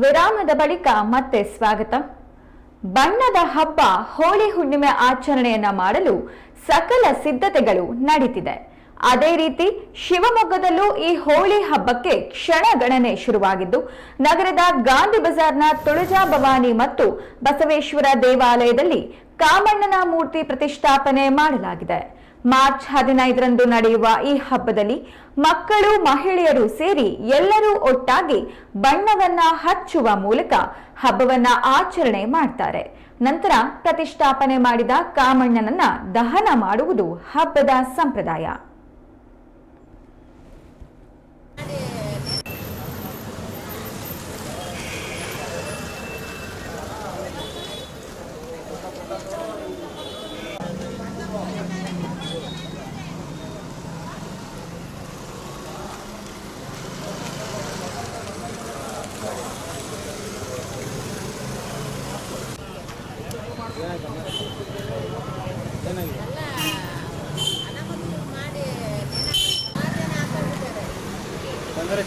ವಿರಾಮದ ಬಳಿಕ ಮತ್ತೆ ಸ್ವಾಗತ. ಬಣ್ಣದ ಹಬ್ಬ ಹೋಳಿ ಹುಣ್ಣಿಮೆ ಆಚರಣೆಯನ್ನ ಮಾಡಲು ಸಕಲ ಸಿದ್ಧತೆಗಳು ನಡೀತಿದೆ. ಅದೇ ರೀತಿ ಶಿವಮೊಗ್ಗದಲ್ಲೂ ಈ ಹೋಳಿ ಹಬ್ಬಕ್ಕೆ ಕ್ಷಣಗಣನೆ ಶುರುವಾಗಿದ್ದು, ನಗರದ ಗಾಂಧಿ ಬಜಾರ್ನ ತುಳಜಾ ಭವಾನಿ ಮತ್ತು ಬಸವೇಶ್ವರ ದೇವಾಲಯದಲ್ಲಿ ಕಾಮಣ್ಣನ ಮೂರ್ತಿ ಪ್ರತಿಷ್ಠಾಪನೆ ಮಾಡಲಾಗಿದೆ. ಮಾರ್ಚ್ 15ರಂದು ನಡೆಯುವ ಈ ಹಬ್ಬದಲ್ಲಿ ಮಕ್ಕಳು, ಮಹಿಳೆಯರು ಸೇರಿ ಎಲ್ಲರೂ ಒಟ್ಟಾಗಿ ಬಣ್ಣವನ್ನ ಹಚ್ಚುವ ಮೂಲಕ ಹಬ್ಬವನ್ನ ಆಚರಣೆ ಮಾಡ್ತಾರೆ. ನಂತರ ಪ್ರತಿಷ್ಠಾಪನೆ ಮಾಡಿದ ಕಾಮಣ್ಣನನ್ನ ದಹನ ಮಾಡುವುದು ಹಬ್ಬದ ಸಂಪ್ರದಾಯ.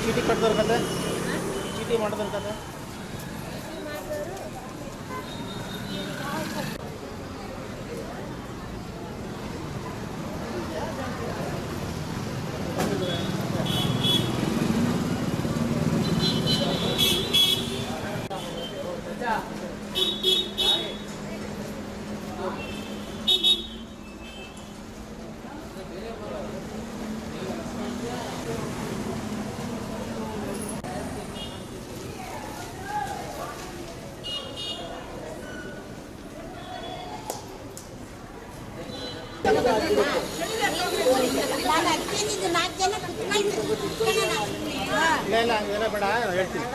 ಚೀಟಿ ಕಟ್ದವ್ರ ಕತೆ ಚೀಟಿ ಮಾಡಿದ್ರ ಕತೆ ಇಲ್ಲ ಹಂಗೆಲ್ಲ ಬೇಡ ಹೇಳ್ತೀನಿ.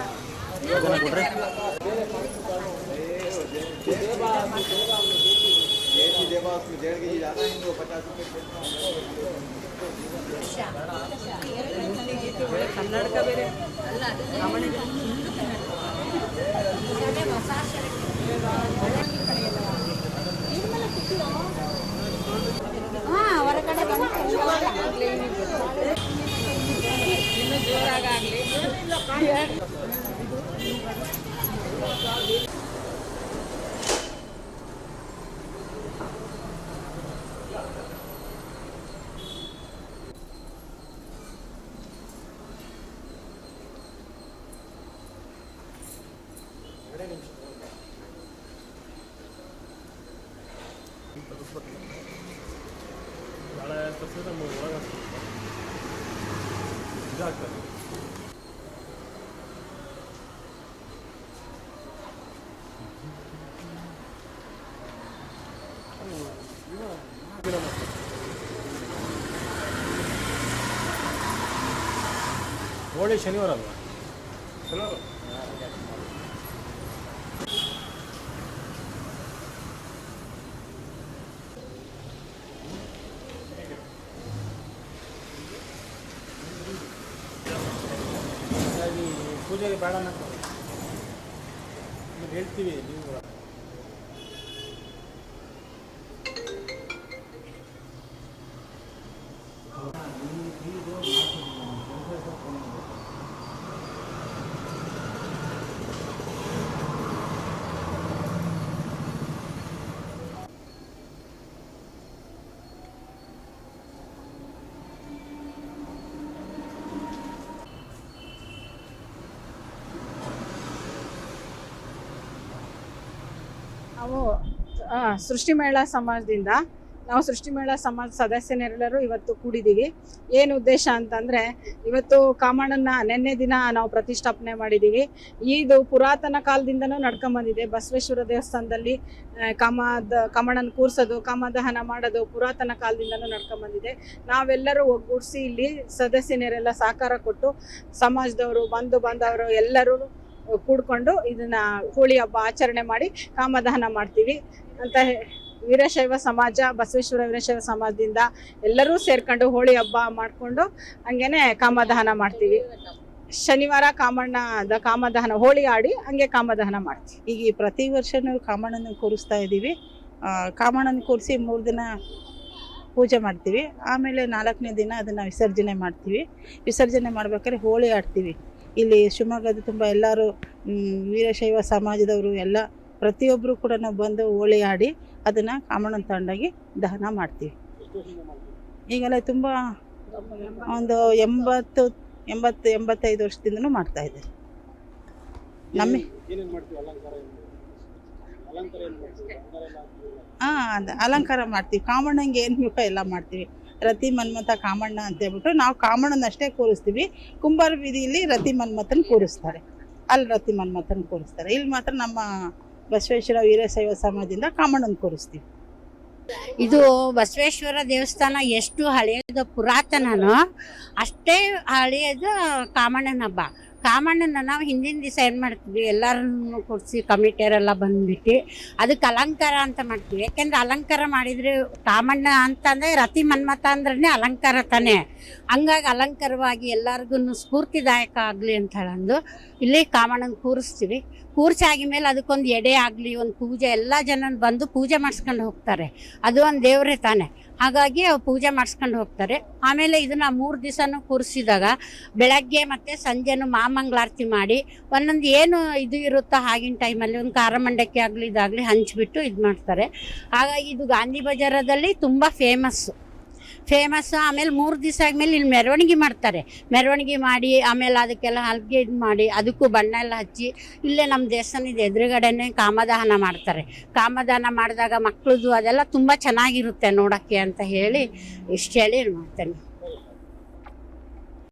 ಕರ್ನಾಟಕ ಬೇರೆ ಹೊರಗಡೆ ಇನ್ನು ಜೋರಾಗಲಿ. ಭಾಳ ತಪ್ಪಿದ್ರೆ ನಮ್ಮ ಒಳಗೆ ಇದಾಗ್ತದೆ. ಹೋಳಿ ಶನಿವಾರ ಅಲ್ವಾ? ಶನಿವಾರ ಪೂಜೆಗೆ ಬೇಡ ಅಂತ ಹೇಳ್ತೀವಿ. ನೀವು ನಾವು ಸೃಷ್ಟಿಮೇಳ ಸಮಾಜದಿಂದ ಸೃಷ್ಟಿಮೇಳ ಸಮಾಜ ಸದಸ್ಯರೆಲ್ಲರೂ ಇವತ್ತು ಕೂಡಿದ್ದೀವಿ. ಏನು ಉದ್ದೇಶ ಅಂತಂದರೆ, ಇವತ್ತು ಕಾಮಣ್ಣನ ನಿನ್ನೆ ದಿನ ನಾವು ಪ್ರತಿಷ್ಠಾಪನೆ ಮಾಡಿದ್ದೀವಿ. ಇದು ಪುರಾತನ ಕಾಲದಿಂದನೂ ನಡ್ಕೊಂಬಂದಿದೆ. ಬಸವೇಶ್ವರ ದೇವಸ್ಥಾನದಲ್ಲಿ ಕಾಮಣ್ಣನ ಕೂರಿಸೋದು, ಕಾಮದಹನ ಮಾಡೋದು ಪುರಾತನ ಕಾಲದಿಂದನೂ ನಡ್ಕೊಂಬಂದಿದೆ. ನಾವೆಲ್ಲರೂ ಒಗ್ಗೂಡಿಸಿ ಇಲ್ಲಿ ಸದಸ್ಯರೆಲ್ಲ ಸಹಕಾರ ಕೊಟ್ಟು ಸಮಾಜದವರು, ಬಂಧು ಬಾಂಧವರು ಎಲ್ಲರೂ ಕೂಡ್ಕೊಂಡು ಇದನ್ನ ಹೋಳಿ ಹಬ್ಬ ಆಚರಣೆ ಮಾಡಿ ಕಾಮದಹನ ಮಾಡ್ತೀವಿ ಅಂತ ವೀರಶೈವ ಸಮಾಜ, ಬಸವೇಶ್ವರ ವೀರಶೈವ ಸಮಾಜದಿಂದ ಎಲ್ಲರೂ ಸೇರ್ಕೊಂಡು ಹೋಳಿ ಹಬ್ಬ ಮಾಡಿಕೊಂಡು ಹಂಗೇನೆ ಕಾಮದಹನ ಮಾಡ್ತೀವಿ. ಶನಿವಾರ ಕಾಮದಹನ ಹೋಳಿ ಆಡಿ ಹಂಗೆ ಕಾಮದಹನ ಮಾಡ್ತೀವಿ. ಈಗ ಪ್ರತಿ ವರ್ಷನೂ ಕಾಮಣ್ಣನ ಕೂರಿಸ್ತಾ ಇದ್ದೀವಿ. ಕಾಮಣ್ಣನ ಕೂರಿಸಿ 3 ದಿನ ಪೂಜೆ ಮಾಡ್ತೀವಿ. ಆಮೇಲೆ 4ನೇ ದಿನ ಅದನ್ನು ವಿಸರ್ಜನೆ ಮಾಡ್ತೀವಿ. ವಿಸರ್ಜನೆ ಮಾಡ್ಬೇಕಾದ್ರೆ ಹೋಳಿ ಆಡ್ತೀವಿ. ಇಲ್ಲಿ ಶಿವಮೊಗ್ಗದ ತುಂಬ ಎಲ್ಲರೂ ವೀರಶೈವ ಸಮಾಜದವರು ಎಲ್ಲ ಪ್ರತಿಯೊಬ್ಬರು ಕೂಡ ನಾವು ಬಂದು ಹೋಳಿ ಆಡಿ ಅದನ್ನು ಕಾಮಣ್ಣನ ತಗೊಂಡೋಗಿ ದಹನ ಮಾಡ್ತೀವಿ. ಈಗೆಲ್ಲ ತುಂಬ ಒಂದು 80-85 ವರ್ಷದಿಂದನೂ ಮಾಡ್ತಾ ಇದ್ದಾರೆ. ಏನೇನು ಮಾಡ್ತೀವಿ ಅಲಂಕಾರ ಏನು ಮಾಡ್ತೀವಿ? ಅದು ಅಲಂಕಾರ ಮಾಡ್ತೀವಿ. ಕಾಮಣ್ಣಂಗೆ ಏನು ಬೇಕೋ ಎಲ್ಲ ಮಾಡ್ತೀವಿ. ರತಿ ಮನ್ಮಥ ಕಾಮಣ್ಣ ಅಂತೇಳ್ಬಿಟ್ಟು ನಾವು ಕಾಮಣ್ಣನಷ್ಟೇ ಕೂರಿಸ್ತೀವಿ. ಕುಂಬಾರ ಬೀದಿಯಲ್ಲಿ ರತಿ ಮನ್ಮಥನ ಕೂರಿಸ್ತಾರೆ, ಅಲ್ಲಿ ರತಿ ಮನ್ಮಥನ ಕೂರಿಸ್ತಾರೆ. ಇಲ್ಲಿ ಮಾತ್ರ ನಮ್ಮ ಬಸವೇಶ್ವರ ವೀರಶೈವ ಸಮಾಜದಿಂದ ಕಾಮಣ್ಣನ ಕೂರಿಸ್ತೀವಿ. ಇದು ಬಸವೇಶ್ವರ ದೇವಸ್ಥಾನ ಎಷ್ಟು ಹಳೆಯದು ಪುರಾತನನೋ ಅಷ್ಟೇ ಹಳೆಯದು ಕಾಮಣ್ಣನ ಹಬ್ಬ. ಕಾಮಣ್ಣನ ನಾವು ಹಿಂದಿನ ದಿವಸ ಏನು ಮಾಡ್ತೀವಿ, ಎಲ್ಲರನ್ನು ಕೊಡಿಸಿ ಕಮಿಟಿಯರೆಲ್ಲ ಬಂದ್ಬಿಟ್ಟು ಅದಕ್ಕೆ ಅಲಂಕಾರ ಅಂತ ಮಾಡ್ತೀವಿ. ಯಾಕೆಂದರೆ ಅಲಂಕಾರ ಮಾಡಿದರೆ ಕಾಮಣ್ಣ ಅಂತಂದರೆ ರತಿ ಮನ್ಮಥ ಅಂದ್ರೆ ಅಲಂಕಾರ ತಾನೇ. ಹಂಗಾಗಿ ಅಲಂಕಾರವಾಗಿ ಎಲ್ಲರಿಗೂ ಸ್ಫೂರ್ತಿದಾಯಕ ಆಗಲಿ ಅಂತ ಹೇಳಂದು ಇಲ್ಲಿ ಕಾಮಣ್ಣನ ಕೂರಿಸ್ತೀವಿ. ಕೂರ್ಸಾಗಿ ಮೇಲೆ ಅದಕ್ಕೊಂದು ಎಡೆ ಆಗಲಿ, ಒಂದು ಪೂಜೆ, ಎಲ್ಲ ಜನ ಬಂದು ಪೂಜೆ ಮಾಡಿಸ್ಕೊಂಡು ಹೋಗ್ತಾರೆ. ಅದು ಒಂದು ದೇವರೇ ತಾನೆ, ಹಾಗಾಗಿ ಪೂಜೆ ಮಾಡಿಸ್ಕೊಂಡು ಹೋಗ್ತಾರೆ. ಆಮೇಲೆ ಇದನ್ನು 3 ದಿವಸನೂ ಕೂರಿಸಿದಾಗ ಬೆಳಗ್ಗೆ ಮತ್ತು ಸಂಜೆನೂ ಮಹಾಮಂಗಳಾರತಿ ಮಾಡಿ ಒಂದೊಂದು ಏನು ಇದು ಇರುತ್ತೋ ಆಗಿನ ಟೈಮಲ್ಲಿ ಒಂದು ಖಾರ ಮಂಡಕ್ಕಿ ಆಗಲಿ ಇದಾಗಲಿ ಹಂಚಿಬಿಟ್ಟು ಇದು ಮಾಡ್ತಾರೆ. ಹಾಗಾಗಿ ಇದು ಗಾಂಧಿ ಬಜಾರದಲ್ಲಿ ತುಂಬ ಫೇಮಸ್ಸು. ಆಮೇಲೆ 3 ದಿವಸ ಆದಮೇಲೆ ಇಲ್ಲಿ ಮೆರವಣಿಗೆ ಮಾಡ್ತಾರೆ. ಮೆರವಣಿಗೆ ಮಾಡಿ ಆಮೇಲೆ ಅದಕ್ಕೆಲ್ಲ ಹಲ್ಗೆ ಇದು ಮಾಡಿ ಅದಕ್ಕೂ ಬಣ್ಣ ಎಲ್ಲ ಹಚ್ಚಿ ಇಲ್ಲೇ ನಮ್ಮ ದೇವಸ್ಥಾನದ ಎದುರುಗಡೆನೇ ಕಾಮದಹನ ಮಾಡ್ತಾರೆ. ಕಾಮದಹನ ಮಾಡಿದಾಗ ಮಕ್ಕಳದು ಅದೆಲ್ಲ ತುಂಬ ಚೆನ್ನಾಗಿರುತ್ತೆ ನೋಡೋಕ್ಕೆ ಅಂತ ಹೇಳಿ ಇಷ್ಟು ಹೇಳಿ ಮಾಡ್ತೇನೆ.